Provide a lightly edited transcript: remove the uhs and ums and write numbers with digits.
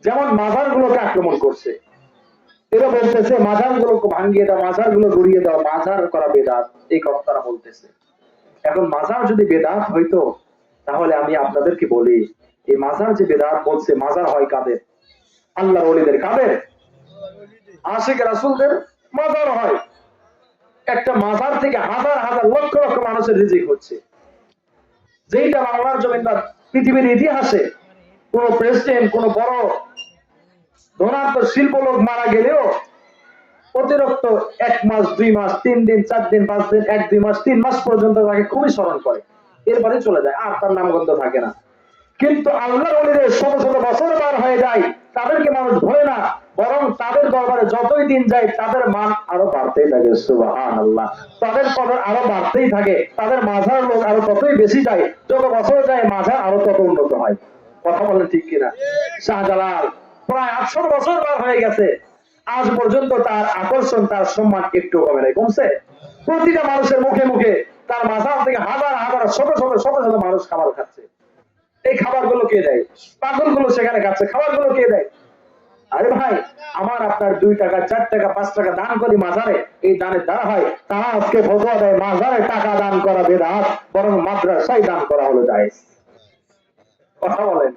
যেমন মাজার গুলোকে আক্রমণ করছে, এরা বলতেছে মাজার গুলোকে ভাঙিয়ে দাও, মাজার গুলো গড়িয়ে দাও, মাজার করা বেদাত, এই কথা তারা বলতেছে। এখন মাজার যদি বেদাত হইতো, তাহলে আমি আপনাদেরকে বলি, এই মাজার যে বেদাত বলছে, মাজার হয় কাদের? আল্লাহর ওলিদের। কাদের? আশিক রাসূলদের মাজার হয়। একটা মাজার থেকে হাজার হাজার লক্ষ লক্ষ মানুষের রিজিক হচ্ছে। যেটা বাংলার জমিদার পৃথিবীর ইতিহাসে কোন প্রেসিডেন্ট, কোন বড় ধনাত্ম শিল্প লোক মারা গেলেও অতিরিক্ত 1 মাস 2 মাস 3 দিন 4 দিন 5 দিন 1 2 মাস 3 মাস পর্যন্ত তাকে খুবই স্মরণ করে, এরপরে চলে যায়, আর তার নামগন্ধ থাকে না। কিন্তু আল্লাহর ওলিদের শত শত বছর পার হয়ে যায়, তাদেরকে মানুষ ভয় না, বরং তাদের দরবারে যতই দিন যায় তাদের মান আরো বাড়তেই থাকে। সুবহানাল্লাহ। তাদের কদর আরো বাড়তেই থাকে, তাদের মাঝার লোক আরো ততই বেশি যায়, যত বছর যায় মাঝার আরো তত উন্নত হয়। কথা বলেন ঠিক কিনা? শাহজালাল প্রায় 800 বছর পার হয়ে গেছে, আজ পর্যন্ত তার আকর্ষণ, তার সম্মান একটু কমে নাই, কমছে? প্রতিটা মানুষের মুখে মুখে তার মাঝার থেকে হাজার হাজার শত শত শত শত মানুষ খাবার খাচ্ছে। এই খাবার গুলো কে দেয়? পাগল গুলো সেখানে খাচ্ছে, খাবার গুলো কে দেয়? আরে ভাই, আমার আপনার 2 টাকা 4 টাকা 5 টাকা দান করি মাজারে, এই দানের দ্বারা হয়, তারা আজকে ফতোয়া দেয় মাজারে টাকা দান করা বেদাত, বরং মাদ্রাসায় দান করা হলো জায়েজ। কথা বলেন।